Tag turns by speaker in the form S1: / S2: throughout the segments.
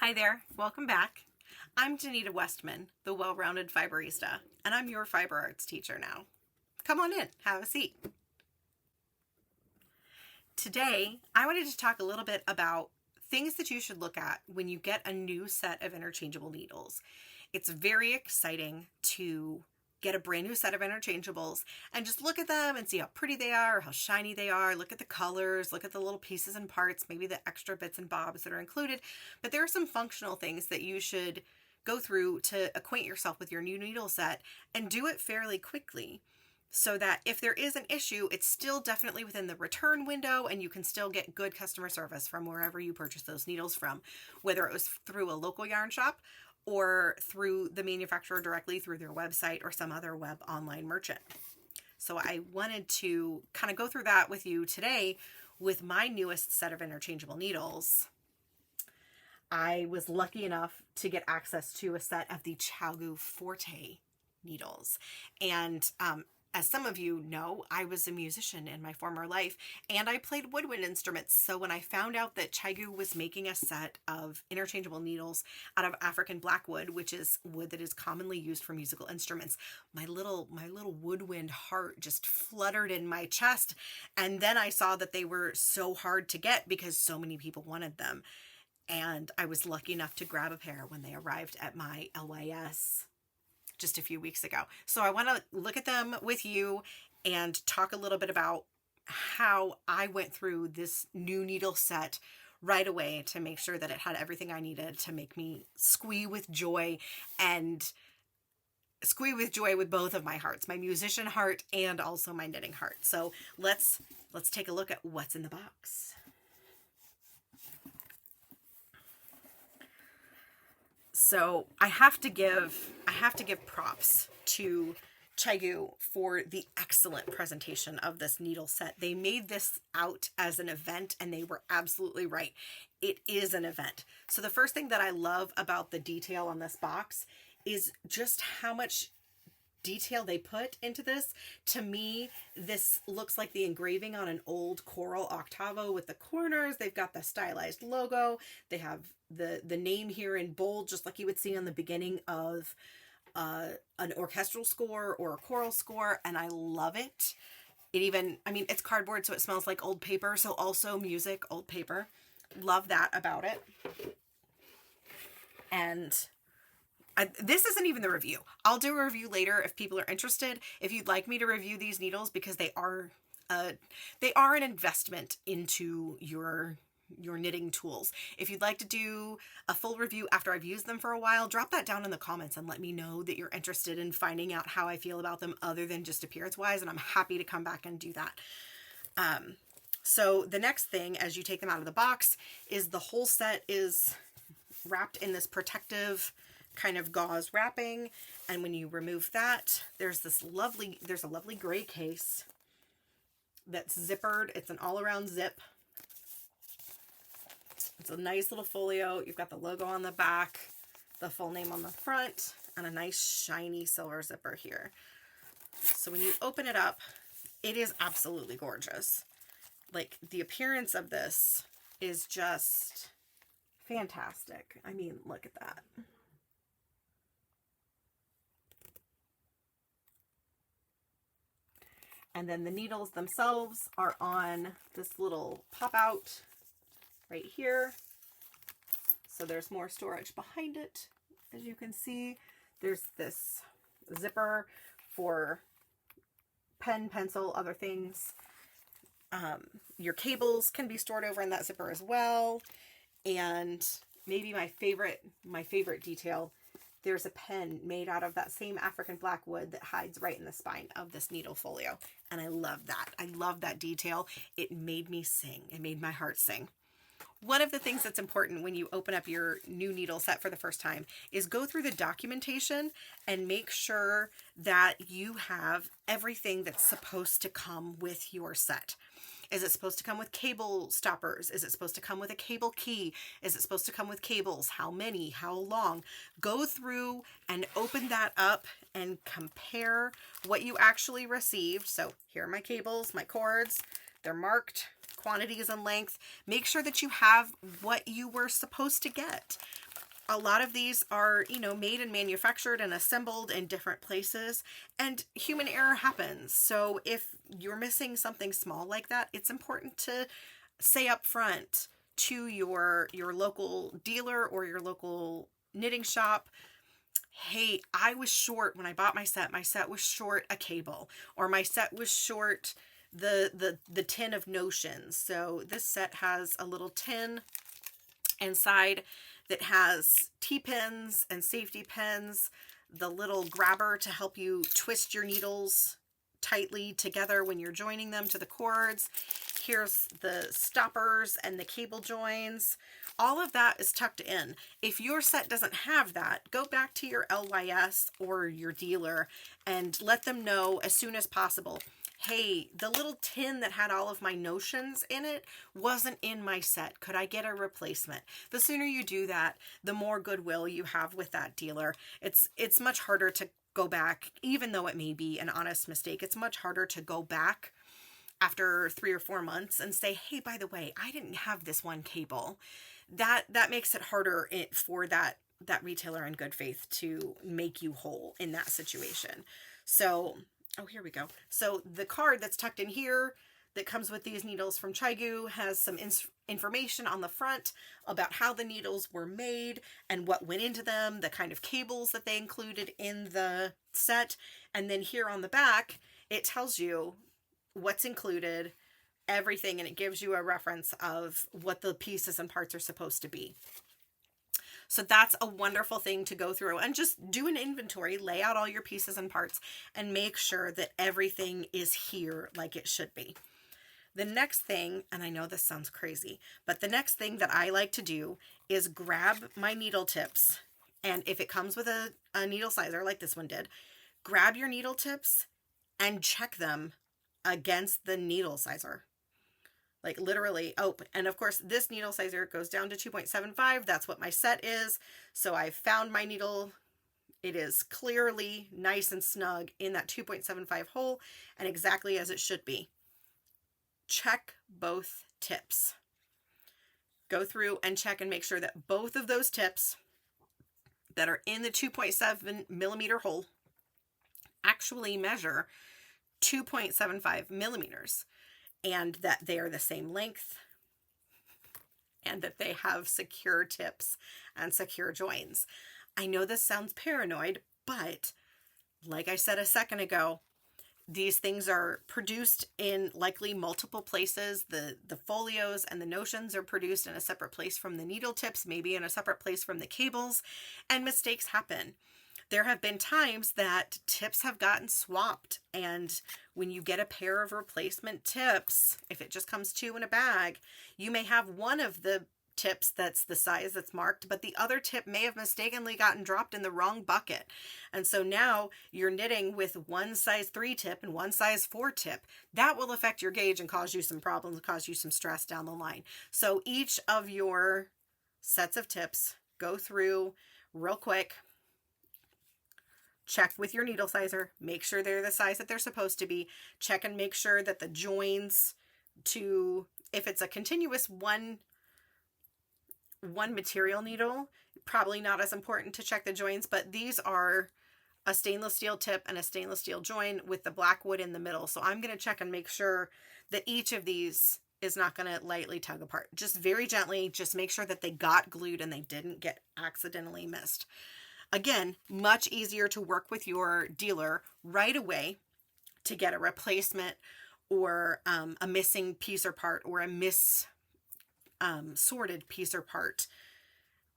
S1: Hi there, welcome back. I'm Janita Westman, the well-rounded fiberista, and I'm your fiber arts teacher now. Come on in, have a seat. Today, I wanted to talk a little bit about things that you should look at when you get a new set of interchangeable needles. It's very exciting to get a brand new set of interchangeables and just look at them and see how pretty they are, or how shiny they are, look at the colors, look at the little pieces and parts, maybe the extra bits and bobs that are included. But there are some functional things that you should go through to acquaint yourself with your new needle set and do it fairly quickly, so that if there is an issue, it's still definitely within the return window and you can still get good customer service from wherever you purchase those needles from, whether it was through a local yarn shop or through the manufacturer directly through their website or some other web online merchant. So I wanted to kind of go through that with you today with my newest set of interchangeable needles. I was lucky enough to get access to a set of the Chiaogoo Forte needles. And as some of you know, I was a musician in my former life, and I played woodwind instruments. So when I found out that Chiaogoo was making a set of interchangeable needles out of African blackwood, which is wood that is commonly used for musical instruments, my little woodwind heart just fluttered in my chest. And then I saw that they were so hard to get because so many people wanted them. And I was lucky enough to grab a pair when they arrived at my LYS just a few weeks ago. So I want to look at them with you and talk a little bit about how I went through this new needle set right away to make sure that it had everything I needed to make me squee with joy, and squee with joy with both of my hearts, my musician heart and also my knitting heart. So let's take a look at what's in the box. So I have to give props to Chiaogoo for the excellent presentation of this needle set. They made this out as an event, and they were absolutely right. It is an event. So the first thing that I love about the detail on this box is just how much detail they put into this. To me, this looks like the engraving on an old coral octavo with the corners. They've got the stylized logo. They have the name here in bold, just like you would see on the beginning of an orchestral score or a choral score, and I love it. It even, I mean, it's cardboard, so it smells like old paper, so also music, old paper. Love that about it. And this isn't even the review. I'll do a review later if people are interested. If you'd like me to review these needles, because they are an investment into your knitting tools. If you'd like to do a full review after I've used them for a while, drop that down in the comments and let me know that you're interested in finding out how I feel about them other than just appearance wise, and I'm happy to come back and do that. So the next thing, as you take them out of the box, is the whole set is wrapped in this protective kind of gauze wrapping, and when you remove that, there's a lovely gray case that's zippered. It's an all-around zip. It's a nice little folio. You've got the logo on the back, the full name on the front, and a nice shiny silver zipper here. So when you open it up, it is absolutely gorgeous. Like, the appearance of this is just fantastic. I mean, look at that. And then the needles themselves are on this little pop out right here. So there's more storage behind it. As you can see, there's this zipper for pen, pencil, other things. Your cables can be stored over in that zipper as well. And maybe my favorite detail, there's a pen made out of that same African blackwood that hides right in the spine of this needle folio. And I love that. I love that detail. It made me sing. It made my heart sing. One of the things that's important when you open up your new needle set for the first time is go through the documentation and make sure that you have everything that's supposed to come with your set. Is it supposed to come with cable stoppers? Is it supposed to come with a cable key? Is it supposed to come with cables? How many? How long? Go through and open that up and compare what you actually received. So here are my cables, my cords. They're marked, quantities and length. Make sure that you have what you were supposed to get. A lot of these are, made and manufactured and assembled in different places, and human error happens. So if you're missing something small like that, it's important to say up front to your local dealer or your local knitting shop, hey, I was short when I bought my set. My set was short a cable, or my set was short the tin of notions. So this set has a little tin inside that has T-pins and safety pins, the little grabber to help you twist your needles tightly together when you're joining them to the cords. Here's the stoppers and the cable joins. All of that is tucked in. If your set doesn't have that, go back to your LYS or your dealer and let them know as soon as possible. Hey, the little tin that had all of my notions in it wasn't in my set. Could I get a replacement? The sooner you do that, the more goodwill you have with that dealer. It's much harder to go back, even though it may be an honest mistake. It's much harder to go back after 3 or 4 months and say, hey, by the way, I didn't have this one cable. That makes it harder for that retailer in good faith to make you whole in that situation. So, oh, here we go. So the card that's tucked in here that comes with these needles from Chiaogoo has some information on the front about how the needles were made and what went into them, the kind of cables that they included in the set. And then here on the back, it tells you what's included, everything, and it gives you a reference of what the pieces and parts are supposed to be. So that's a wonderful thing to go through and just do an inventory, lay out all your pieces and parts, and make sure that everything is here like it should be. The next thing, and I know this sounds crazy, but the next thing that I like to do is grab my needle tips. And if it comes with a needle sizer like this one did, grab your needle tips and check them against the needle sizer. Like literally, oh, and of course this needle sizer goes down to 2.75. That's what my set is. So I found my needle. It is clearly nice and snug in that 2.75 hole and exactly as it should be. Check both tips. Go through and check and make sure that both of those tips that are in the 2.7 millimeter hole actually measure 2.75 millimeters. And that they are the same length and that they have secure tips and secure joins. I know this sounds paranoid, but like I said a second ago, these things are produced in likely multiple places. The folios and the notions are produced in a separate place from the needle tips, maybe in a separate place from the cables, and mistakes happen. There have been times that tips have gotten swapped, and when you get a pair of replacement tips, if it just comes 2 in a bag, you may have one of the tips that's the size that's marked, but the other tip may have mistakenly gotten dropped in the wrong bucket. And so now you're knitting with one size 3 tip and one size 4 tip. That will affect your gauge and cause you some problems, cause you some stress down the line. So each of your sets of tips, go through real quick, check with your needle sizer, make sure they're the size that they're supposed to be, check and make sure that the joins to, if it's a continuous one material needle, probably not as important to check the joins, but these are a stainless steel tip and a stainless steel join with the black wood in the middle. So I'm going to check and make sure that each of these is not going to lightly tug apart. Just very gently, just make sure that they got glued and they didn't get accidentally missed. Again, much easier to work with your dealer right away to get a replacement or a missing piece or part or a sorted piece or part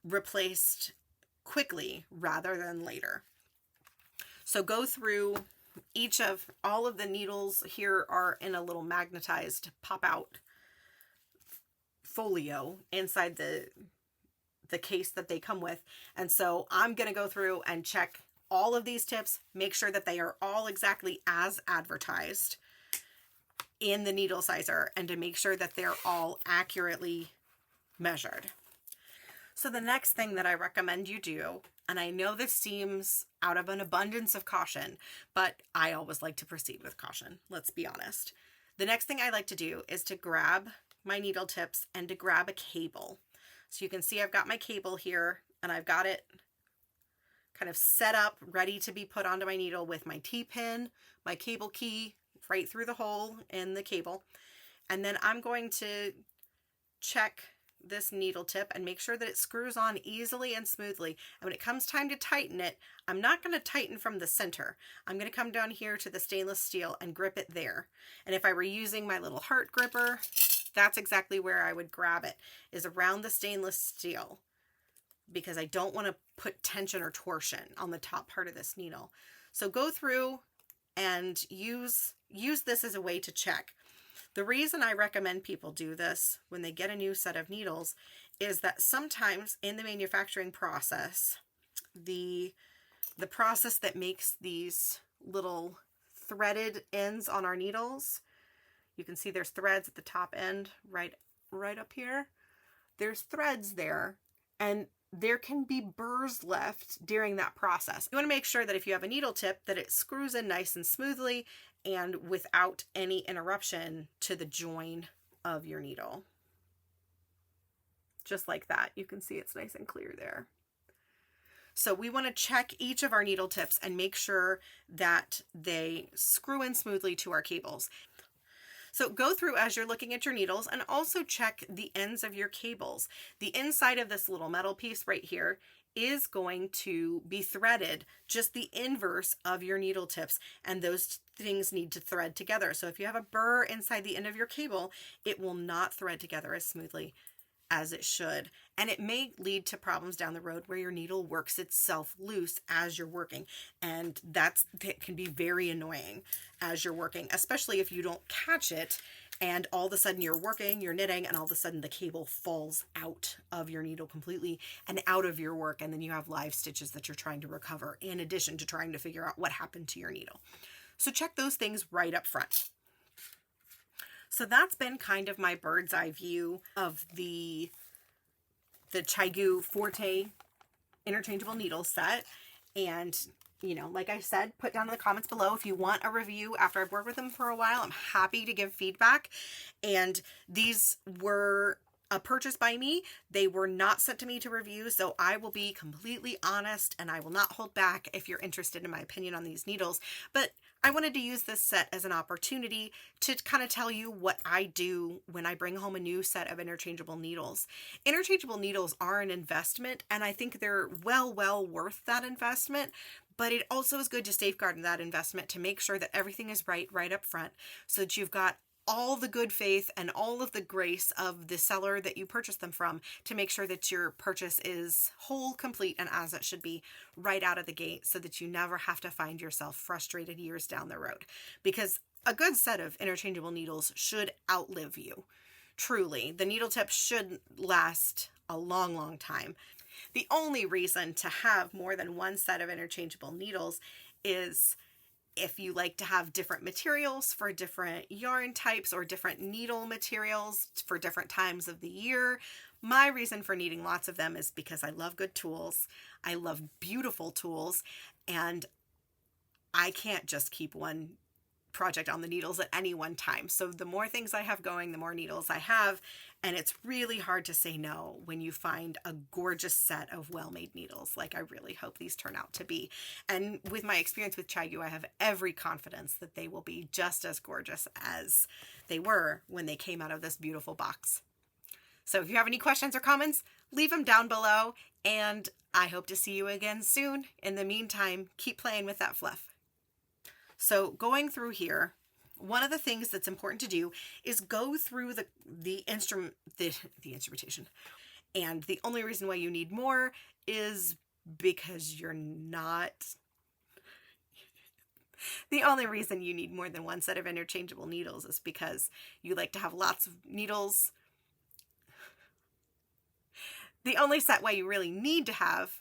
S1: replaced quickly rather than later. So go through all of the needles here are in a little magnetized pop out folio inside the case that they come with. And so I'm going to go through and check all of these tips, make sure that they are all exactly as advertised in the needle sizer, and to make sure that they're all accurately measured. So the next thing that I recommend you do, and I know this seems out of an abundance of caution, but I always like to proceed with caution, let's be honest. The next thing I like to do is to grab my needle tips and to grab a cable. So you can see I've got my cable here and I've got it kind of set up, ready to be put onto my needle with my T-pin, my cable key right through the hole in the cable. And then I'm going to check this needle tip and make sure that it screws on easily and smoothly. And when it comes time to tighten it, I'm not going to tighten from the center. I'm going to come down here to the stainless steel and grip it there. And if I were using my little heart gripper, that's exactly where I would grab it, is around the stainless steel, because I don't want to put tension or torsion on the top part of this needle. So go through and use this as a way to check. The reason I recommend people do this when they get a new set of needles is that sometimes in the manufacturing process, the process that makes these little threaded ends on our needles, you can see there's threads at the top end, right up here. There's threads there, and there can be burrs left during that process. You want to make sure that if you have a needle tip, that it screws in nice and smoothly and without any interruption to the join of your needle. Just like that. You can see it's nice and clear there. So we want to check each of our needle tips and make sure that they screw in smoothly to our cables. So go through as you're looking at your needles and also check the ends of your cables. The inside of this little metal piece right here is going to be threaded just the inverse of your needle tips, and those things need to thread together. So if you have a burr inside the end of your cable, it will not thread together as smoothly as it should, and it may lead to problems down the road where your needle works itself loose as you're working, and that can be very annoying as you're working, especially if you don't catch it and all of a sudden you're working, you're knitting, and all of a sudden the cable falls out of your needle completely and out of your work, and then you have live stitches that you're trying to recover in addition to trying to figure out what happened to your needle. So check those things right up front. So that's been kind of my bird's eye view of the chiaogoo Forte interchangeable needle set. And, you know, like I said, put down in the comments below if you want a review after I've worked with them for a while. I'm happy to give feedback. And these were a purchase by me. They were not sent to me to review, so I will be completely honest and I will not hold back if you're interested in my opinion on these needles. But I wanted to use this set as an opportunity to kind of tell you what I do when I bring home a new set of interchangeable needles. Interchangeable needles are an investment, and I think they're well worth that investment, but it also is good to safeguard that investment to make sure that everything is right up front, so that you've got all the good faith and all of the grace of the seller that you purchase them from to make sure that your purchase is whole, complete, and as it should be right out of the gate, so that you never have to find yourself frustrated years down the road. Because a good set of interchangeable needles should outlive you. Truly, the needle tip should last a long time. The only reason to have more than one set of interchangeable needles is if you like to have different materials for different yarn types or different needle materials for different times of the year. My reason for needing lots of them is because I love good tools. I love beautiful tools, and I can't just keep one project on the needles at any one time. So the more things I have going, the more needles I have, and it's really hard to say no when you find a gorgeous set of well-made needles like I really hope these turn out to be. And with my experience with chiaogoo, I have every confidence that they will be just as gorgeous as they were when they came out of this beautiful box. So if you have any questions or comments, leave them down below, and I hope to see you again soon. In the meantime, keep playing with that fluff. So going through here, one of the things that's important to do is go through the instrumentation. And the only reason why you need more is because you're not... The only reason you need more than one set of interchangeable needles is because you like to have lots of needles. The only set why you really need to have